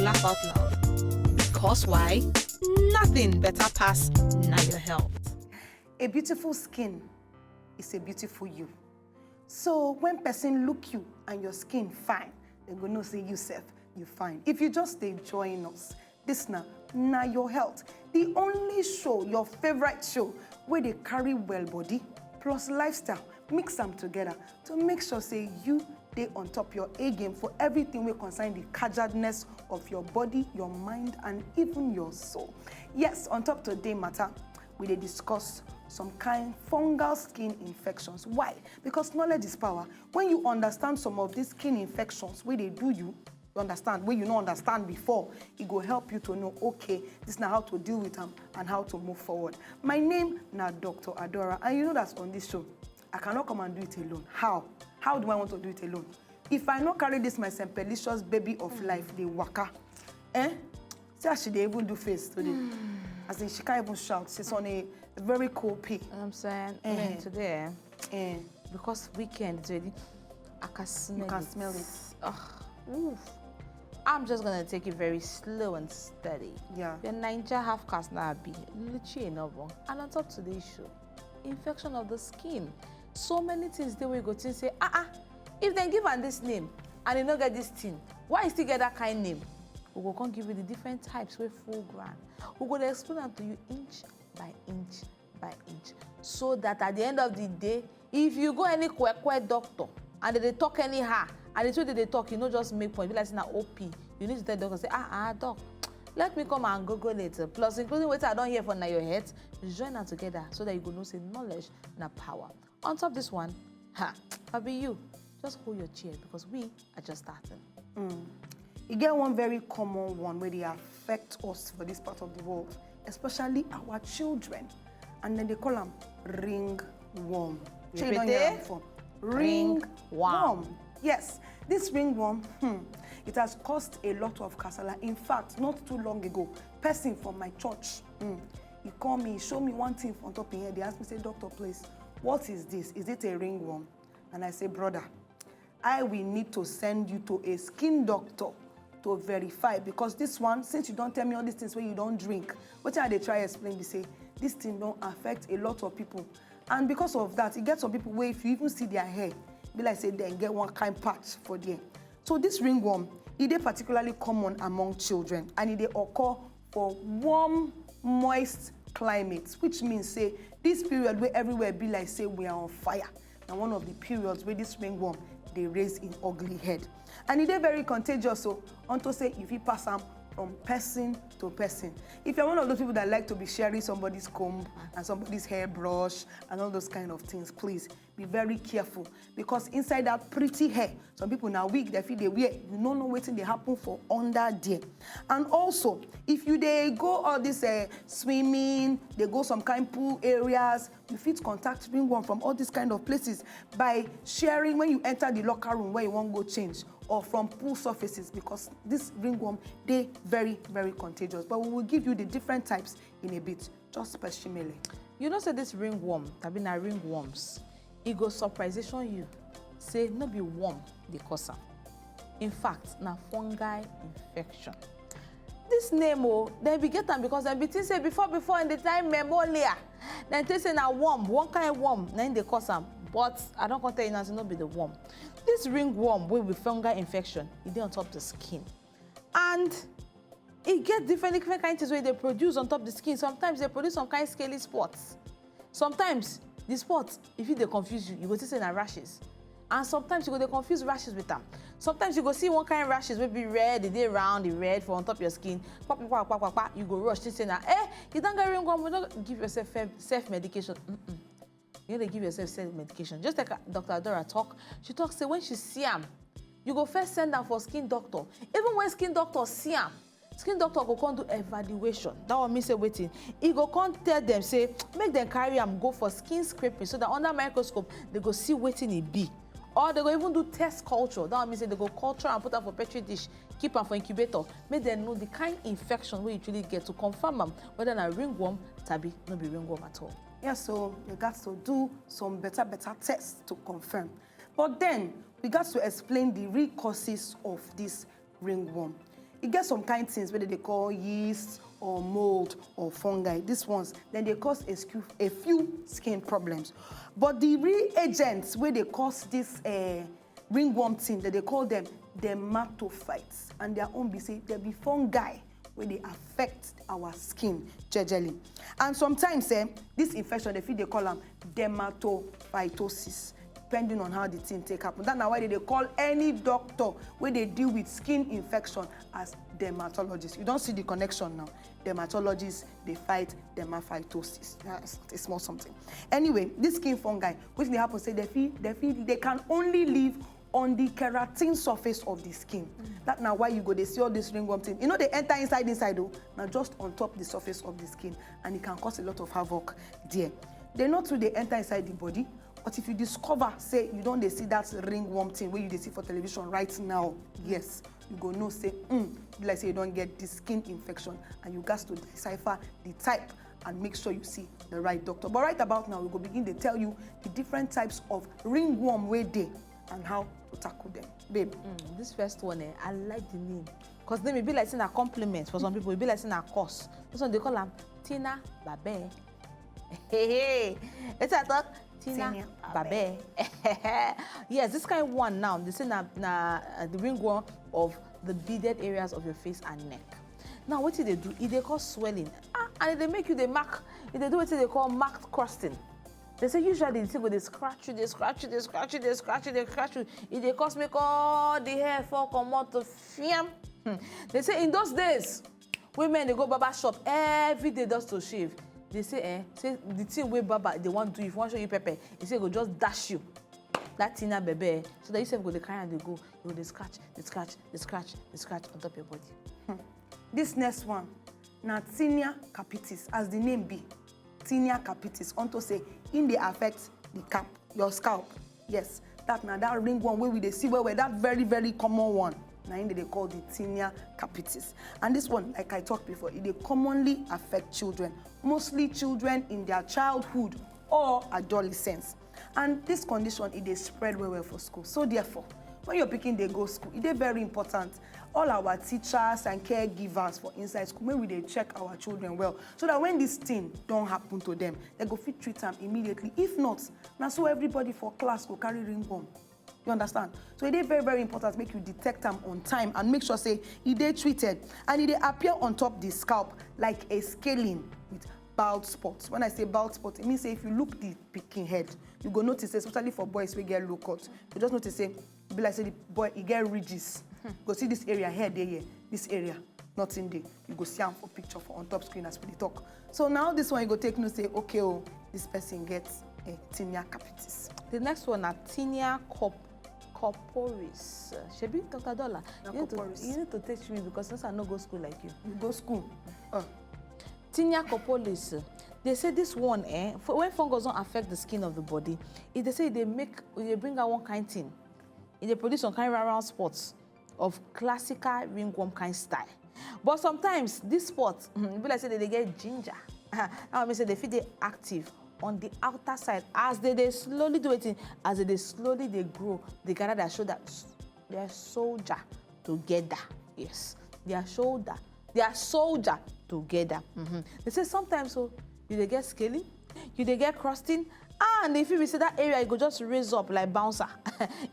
laugh out loud. Because why? Nothing better pass na your health. A beautiful skin is a beautiful you. So when person look you and your skin fine, they go know say you self, you fine. If you just stay join us, this na your health. The only show, your favorite show, where they carry well body plus lifestyle, mix them together to make sure say you stay on top your A game for everything we concern the casualness of your body, your mind, and even your soul. Yes, on top today matter, we dey discuss some kind fungal skin infections. Why? Because knowledge is power. When you understand some of these skin infections, where they do you understand, where you don't understand before, it will help you to know, okay, this is now how to deal with them and how to move forward. My name is Dr. Adora, and you know that on this show, I cannot come and do it alone. How? How do I want to do it alone? If I not carry this my sempelicious baby of life, the waka, see how she dey even do face today. As in, she can't even shout. She's on a very cool pee. I'm saying, today, because weekend is ready, I can smell it. You can smell it. Oof. I'm just gonna take it very slow and steady. Yeah. Your Niger half cast now be Luchi Novo. And on top today's show, infection of the skin. So many things they will go to say, if they give her this name and they don't get this thing, why you still get that kind of name? We will come give you the different types with full ground. We're going to explain them to you inch by inch by inch. So that at the end of the day, if you go any quack doctor and they talk anyhow, and the way they talk, you know, just make point. Be like saying OP. You need to tell the doctor, say, doc, let me come and Google it. Plus, including what I don't hear from your head, join them together so that you can know say knowledge and power. On top of this one, I'll be you. Just hold your chair because we are just starting. You get one very common one where they affect us for this part of the world, especially our children. And then they call them ringworm. Repeat it. Ringworm. Yes, this ringworm, it has caused a lot of kasala. In fact, not too long ago, person from my church, he called me, show me one thing on top of here. They asked me, say, doctor, please, what is this? Is it a ringworm? And I say, brother, I will need to send you to a skin doctor to verify, because this one, since you don't tell me all these things where you don't drink, what are they try to explain? They say, this thing don't affect a lot of people. And because of that, it gets some people where if you even see their hair, be like say they get one kind patch for them. So this ringworm, it is particularly common among children, and it occur for warm, moist climates, which means say this period where everywhere be like say we are on fire. And one of the periods where this ringworm they raise in ugly head. And it is very contagious, so unto say if you pass them from person to person. If you're one of those people that like to be sharing somebody's comb and somebody's hairbrush and all those kind of things, please be very careful, because inside that pretty hair, some people now weak, they feel they wear, you don't know what's they happen for under there. And also, if you they go all this swimming, they go some kind pool areas, you fit contact ringworm from all these kind of places by sharing when you enter the locker room where you won't go change, or from pool surfaces, because this ringworm, they very, very contagious. But we will give you the different types in a bit, just specially. You know, say this ringworm, tabi na ringworms, it go surprisation you. Say, no be worm, they cause them. In fact, na fungi infection. This name, then we get them because then be say before in the time memoria, then they say na worm, one kind of worm, then they cause them. But I don't tell you now, not be the worm. This ringworm will be fungal infection. It dey on top of the skin, and it get different kind of things where they produce on top of the skin. Sometimes they produce some kind of scaly spots. Sometimes the spots, if they confuse you, you go see say na rashes, and sometimes you go they confuse rashes with them. Sometimes you go see one kind of rashes will be red, they round, the red for on top of your skin. You go rush to say now, you don't get ringworm. You don't give yourself self-medication. You don't give yourself self-medication. Just like Dr. Adora talk, she talks, say when she see him, you go first send them for skin doctor. Even when skin doctor see him, skin doctor go come do evaluation. That one mean say waiting. He go come tell them, say, make them carry him go for skin scraping so that under microscope, they go see waiting it be. Or they go even do test culture. That one means say they go culture and put them for petri dish, keep them for incubator, make them know the kind of infection we usually get to confirm them whether na ringworm, tabi, no be ringworm at all. Yeah, so we got to do some better tests to confirm. But then we got to explain the real causes of this ringworm. e get some kind things where they call yeast or mold or fungi. These ones, then they cause a few skin problems. But the reagents where they cause this ringworm thing, that they call them dermatophytes, and their own be say they be fungi where they affect our skin jejely. And sometimes this infection, they call them dermatophytosis, depending on how the thing take happen. That's why they call any doctor where they deal with skin infection as dermatologist. You don't see the connection now. Dermatologists, they fight dermaphytosis. That's a small something. Anyway, this skin fungi, which they happen, say they can only live on the keratin surface of the skin. That's now why you go, they see all this ringworm thing. You know, they enter inside though, now just on top the surface of the skin, and it can cause a lot of havoc there. They not through they enter inside the body, but if you discover, say, you don't see that ringworm thing where you see for television right now, yes, you go know, say, like say you don't get this skin infection, and you got to decipher the type and make sure you see the right doctor. But right about now, we go begin to tell you the different types of ringworm where they and how to tackle them. Babe. This first one, I like the name. Because they may be like saying a compliment for some people, it be like saying a curse. This one they call them Tina Babe. Hey, it's a talk. Tina Babe. Yes, this kind of one now, they say the ringworm of the beaded areas of your face and neck. Now, what do they do? They cause swelling. And they make you the mark. They do what they call marked crusting. They say usually they scratch you, they scratch you, they scratch you, they scratch you, they scratch you. If they cause make all the hair fall come out to fiam. They say in those days, women they go barber shop every day just to shave. They say, say the thing where barber they want to do, if you want to show you pepper, they say go just dash you. That Tina Babe. So that you say go the carry and they go, you go they scratch, they scratch, they scratch, they scratch on top of your body. This next one, now tinea capitis, as the name be. Tinea capitis, onto say in they affect your scalp. Yes, that now that ringworm where we they see where that very, very common one. Now in they call the tinea capitis. And this one, like I talked before, they commonly affect children, mostly children in their childhood or adolescence. And this condition, they spread well for school. So therefore, when you're picking they go school, it is very important. All our teachers and caregivers for inside school, maybe they check our children well, so that when this thing don't happen to them, they go fit treat them immediately. If not, now so everybody for class will carry ringworm. You understand? So it is very, very important to make you detect them on time and make sure say it is treated and it appear on top the scalp like a scaling with bald spots. When I say bald spots, it means say if you look the picking head, you go notice, especially for boys we get low cut, you just notice say, be like say the boy he get ridges. Go see this area here, there, this area, nothing there. You go see them for picture for on top screen as we talk. So now this one you go take note, say, okay, oh, this person gets a tinea capitis. The next one, tinea corporis. Shebi, Dr. Dollar, you need to teach me because since I no go school like you. You go school. Tinea corporis. They say this one, when fungus don't affect the skin of the body, they say they bring out one kind thing. They produce some kind of round spots of classical ringworm kind style. But sometimes these spots, people like say they get ginger. Now I mean say they feel they active on the outer side as they slowly do it, as they slowly grow. They gather their shoulder, their soldier together. Yes, their soldier together. They say sometimes so you they get scaling, you they get crusting. And if you see that area, it go just raise up like bouncer.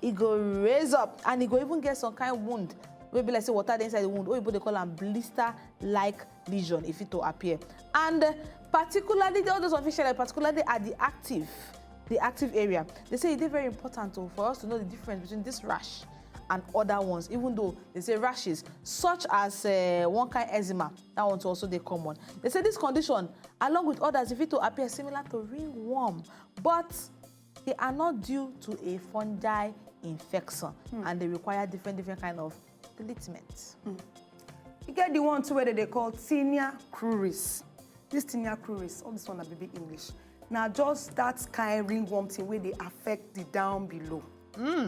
It go raise up and it go even get some kind of wound. Maybe like say water inside the wound, or they call them blister-like lesion if it to appear. And particularly all those officials, particularly at the active area, they say it is very important for us to know the difference between this rash and other ones, even though they say rashes, such as one kind eczema, that one's also the common. They say this condition, along with others, if it to appear similar to ringworm, but they are not due to a fungi infection, and they require different kind of treatment. You get the one too where they call tinea cruris. This tinea cruris, all this one are baby English. Now just that kind of ringworm thing where they affect the down below.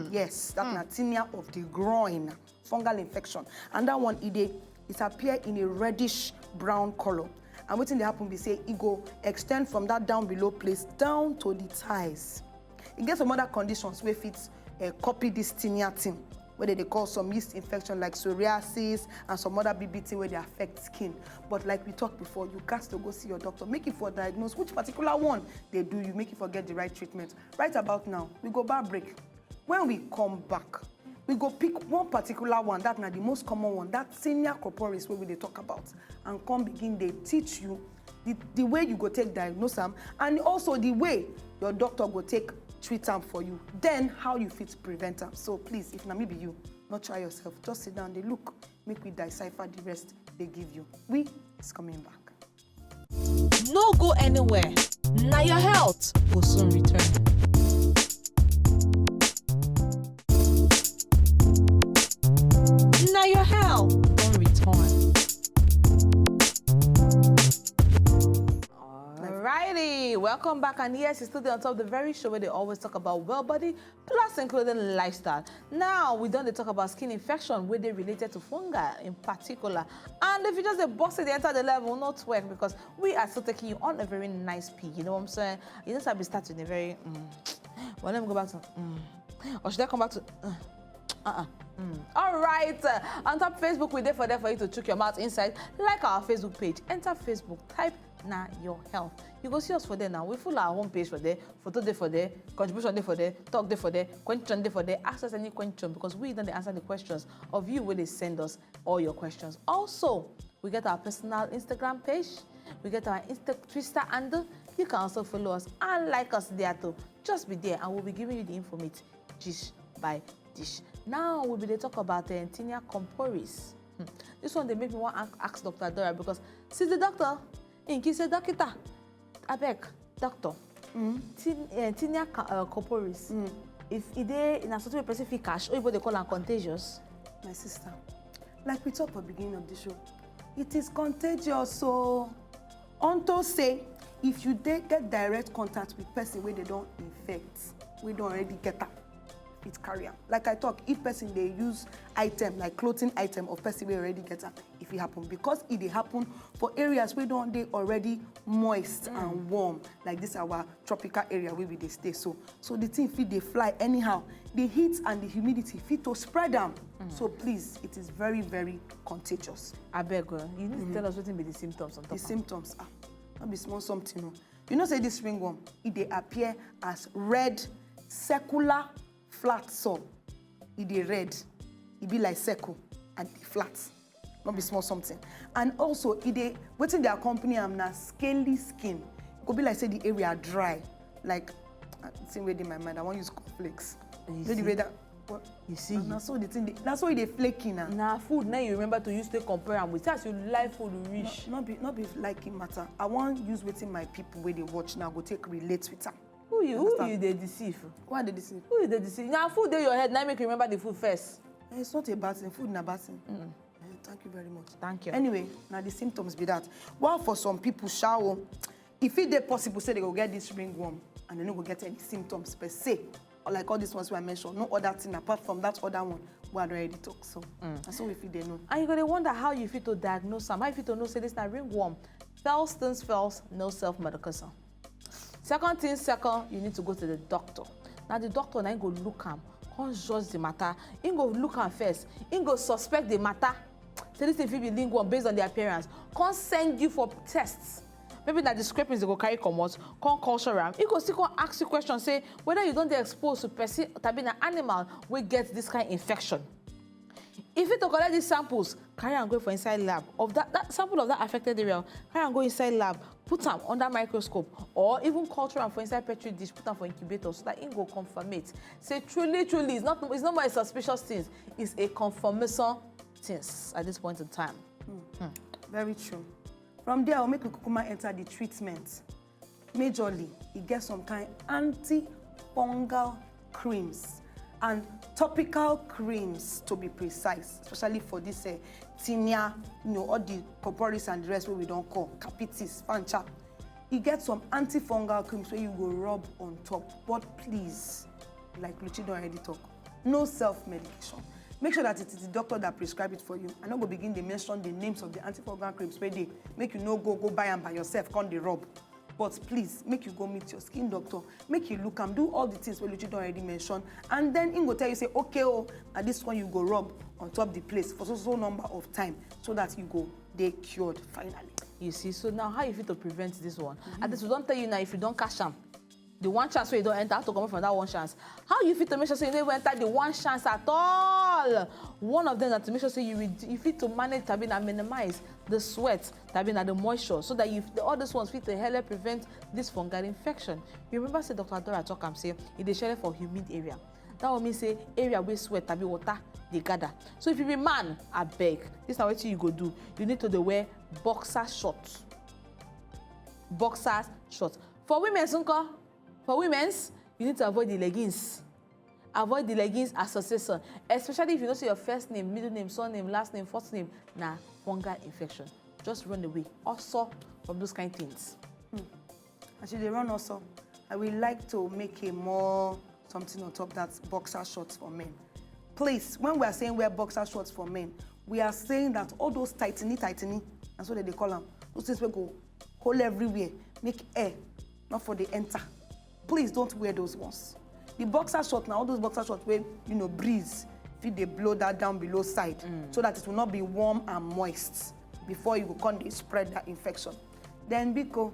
Yes, that's tinea of the groin, fungal infection. And that one, it appear in a reddish brown color. And what they happen, we say it go extend from that down below place down to the thighs. It gets some other conditions where it copy this tinea thing. where they call some yeast infection like psoriasis and some other BBT where they affect skin. But like we talked before, you got to go see your doctor, make it for diagnose which particular one they do you, make it for get the right treatment. Right about now, we go bar break. When we come back, we go pick one particular one, that's not the most common one, that tinea corporis where we they talk about, and come begin they teach you the way you go take diagnose them, and also the way your doctor go take treat them for you, then how you fit prevent them. So please, if na me be you, not try yourself, just sit down, they look, make we decipher the rest they give you. We is coming back. No go anywhere. Now your health will soon return. Now your health will return. Alrighty, welcome back, and yes, it's still on top of the very show where they always talk about well body plus including lifestyle. Now we don't talk about skin infection where they related to fungi in particular, and if you just a boss they enter the level, not work, because we are still taking you on a very nice peak. You know what I'm saying? You just have to start in a very well, let me go back to or should I come back to All right, on top Facebook, we're there for you to check your mouth inside. Like our Facebook page, enter Facebook, type Na Your Health. You go see us for there now. We full our homepage for there, photo there for there, contribution there for there, talk there for there, question there for there. Ask us any question, because we don't answer the questions of you when they send us all your questions. Also, we get our personal Instagram page, we get our Twitter handle. You can also follow us and like us there too. Just be there, and we'll be giving you the information dish by dish. Now we'll be talk about tinea corporis. This one they make me want to ask Dr. Dora, because see the doctor, in case the doctor, I beg, doctor, tinea corporis. If it is in a certain specific cash, or they call it contagious. My sister, like we talked at the beginning of the show, it is contagious. So, unto say, if you get direct contact with person where they don't infect, we don't already get that. It carrier. Like I talk, if person they use item like clothing item of person we already get that, if it happen, because it happen for areas where don't they already moist and warm, like this our tropical area where we they stay. So the thing fit they fly anyhow. The heat and the humidity fit to spread them. So please, it is very, very contagious. I beg you need to tell us what be the symptoms on top. The symptoms are not be small something. No. You know, say this ringworm, it appear as red circular flat sore. It is red, it be like circle, and it flat. Not be small something. And also, it waiting the accompany am na scaly skin. It could be like say the area dry, like same way in my mind. I want to use cornflakes. The way that. What? You see, that's what the thing. That's why they flaky now. Now food now you remember to use to compare and with as you like food rich. Not be liking matter. I want use waiting my people where they watch now go take relate with them. Who you they deceive? Why they deceive? Who you they deceive? Now food in your head, now make you remember the food first. It's not a bad thing. Food na bad thing. Thank you very much. Thank you. Anyway, now the symptoms be that. Well, for some people, shower, if it possible, say they go get this ringworm and they don't go get any symptoms per se, or like all these ones we I mentioned, no other thing apart from that other one we had already talked. So that's all we feel they know. And you're gonna wonder how you fit to diagnose some. How you fit to know say this na ringworm. First things first, no self-medication. Second thing, you need to go to the doctor. Now the doctor now go look am, come judge the matter. He go look am first. He go suspect the matter. Say this thing fit be ringworm based on the appearance. Come send you for tests. Maybe that the scrapings they go carry come out. Come culture am. He go still come ask you questions. Say whether you don't dey exposed to person tabi an animal will get this kind of infection. If you to collect these samples, carry and go for inside lab of that sample of that affected area, carry and go inside lab, put them under microscope, or even culture them for inside petri dish, put them for incubator so that it go confirm it. Say truly, it's not more a suspicious thing, it's a confirmation things at this point in time. Very true. From there, I'll make Kukuma enter the treatment. Majorly, it gets some kind antifungal creams and topical creams to be precise, especially for this tinea, all the corporis and the rest where we don't call capitis, fancha. You get some antifungal creams where you go rub on top. But please, like Lucido already talk, no self-medication. Make sure that it is the doctor that prescribe it for you. I'm not going to begin to mention the names of the antifungal creams where they make you go buy them by yourself, come the rub. But please, make you go meet your skin doctor, make you look and do all the things wey Luchi don already mention, and then him go tell you say, okay, oh, na this one you go rub on top the place for so number of time so that you go dey cured finally. You see, so now how you fit to prevent this one? And this we don't tell you now if you don't cash am. The one chance where you don't enter, how to come from that one chance. How you fit to make sure say you never enter the one chance at all? One of them that to make sure say you fit to manage tabi and minimize the sweat, tabi and the moisture, so that all these ones fit to help prevent this fungal infection. You remember say Dr. Adora talk am say it dey share for humid area. That would mean say area where sweat tabi water they gather. So if you be man, I beg, this is what you go do. You need to wear boxer shorts. Boxer shorts. For women, for women's, you need to avoid the leggings. Avoid the leggings association, especially if you don't say your first name, middle name, surname, last name, first name, fungal infection. Just run away. Also from those kind of things. As you run also, I would like to make a more something on top that's boxer shorts for men. Please, when we are saying wear boxer shorts for men, we are saying that all those tighteny, that's what they call them, those things will go hole everywhere, make air, not for the enter. Please don't wear those ones. The boxer short now, all those boxer shorts where breeze, if they blow that down below side, so that it will not be warm and moist before you go spread that infection. Then Biko,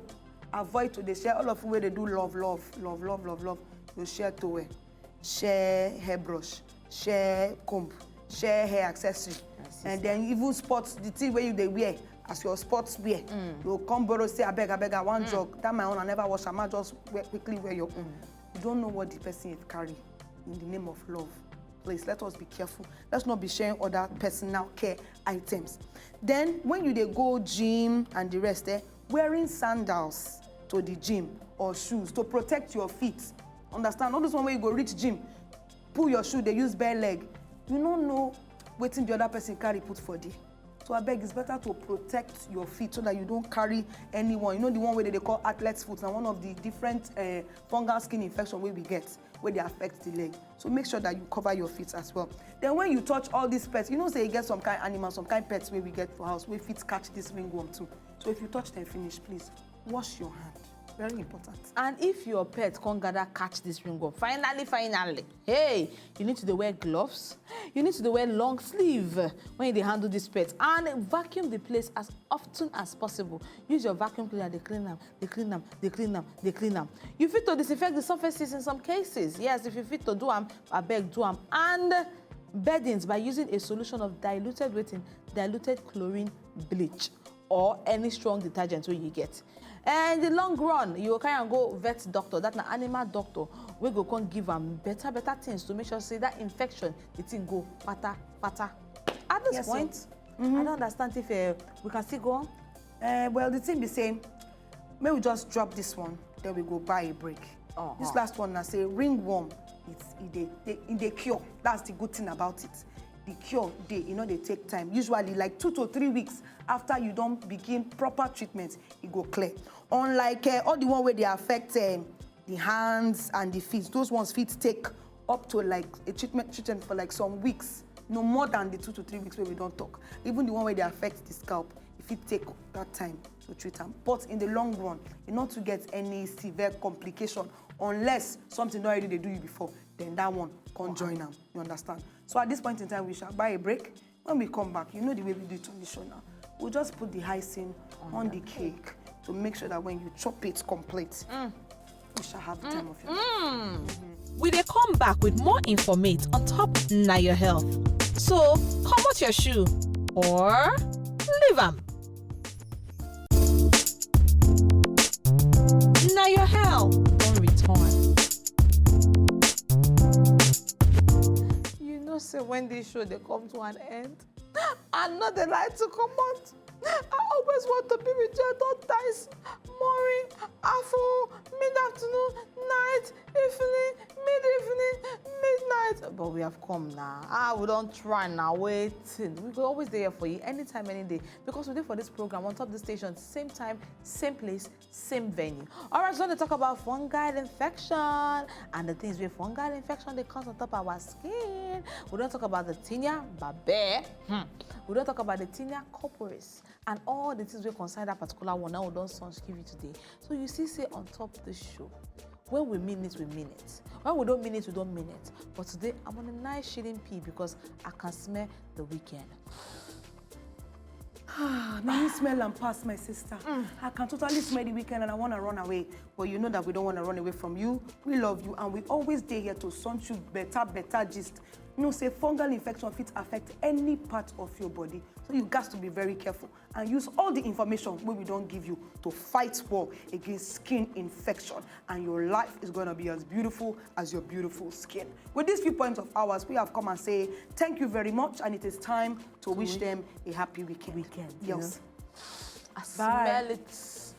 avoid to share all of where they do love. You share towel, share hairbrush, share comb, share hair accessory, and then even sports, the thing where they wear as your sports wear. You come borrow, say, I beg, I want jog. That my own, I never wash. I might just quickly wear your own. You don't know what the person is carrying in the name of love. Please, let us be careful. Let's not be sharing other personal care items. Then, when you go gym and the rest, wearing sandals to the gym or shoes to protect your feet. Understand? All this one where you go reach gym, pull your shoe, they use bare leg. You don't know waiting the other person carry put for the. So I beg, it's better to protect your feet so that you don't carry anyone. You know the one where they call athlete's foot, and one of the different fungal skin infection where we get, where they affect the leg. So make sure that you cover your feet as well. Then when you touch all these pets, you know say you get some kind of animals, some kind of pets where we get for house, where feet catch this ringworm too. So if you touch them finish, please wash your hand. Very important. And if your pet can't gather catch this ringworm, finally, hey, you need to wear gloves. You need to wear long sleeve when you handle this pet, and vacuum the place as often as possible. Use your vacuum cleaner. They clean them. You fit to disinfect the surfaces in some cases. Yes, if you fit to do them, I beg do them. And beddings by using a solution of diluted chlorine bleach or any strong detergent where you get. And in the long run, you will kind of go vet doctor, that's an animal doctor. We go come give them better things to make sure say that infection, the thing go pata. At this point, I don't understand if we can still go on. Well, the thing be saying, maybe we just drop this one, then we go buy a break. This last one, I say ringworm, it's a cure. That's the good thing about it. The cure, they take time. Usually like 2 to 3 weeks after you don't begin proper treatment, it go clear. Unlike all the one where they affect the hands and the feet, those ones feet take up to like a treatment for like some weeks, no more than the 2 to 3 weeks where we don't talk. Even the one where they affect the scalp, if it take that time to treat them. But in the long run, you not to get any severe complication unless something already they do you before, then that one can't join them. You understand? So at this point in time, we shall buy a break. When we come back, you know the way we do it on the show now. We'll just put the icing on the cake to make sure that when you chop it complete, you shall have the time of your life. We dey come back with more informate on top Na Your Health. So, come out your shoe or leave them. Na Your Health. Don't return. Say when this show they come to an end, I know they like to come out. I always want to be with you at all times. Morning, afternoon, mid-afternoon, night, evening, mid-evening, midnight. But we have come now. We don't try now, waiting. We go always there for you, anytime, any day. Because we're there for this program on top of the station, same time, same place, same venue. All right, so they talk about fungal infection and the things with fungal infection, they cause on top of our skin. We don't talk about the tinea barbae. We don't talk about the tinea corporis and all the things we concern that particular one. Now we don't give you today. So you see, say on top of the show, when we mean it, we mean it. When we don't mean it, we don't mean it. But today, I'm on a nice shitting pee because I can smell the weekend. Now you smell and pass, my sister. I can totally smell the weekend and I want to run away. But you know that we don't want to run away from you. We love you and we always stay here to send you better gist. You know, say fungal infection fit affect any part of your body. So you got to be very careful and use all the information we don't give you to fight war against skin infection. And your life is going to be as beautiful as your beautiful skin. With these few points of ours, we have come and say thank you very much. And it is time to wish them a happy weekend. Yes. You know? I smell it.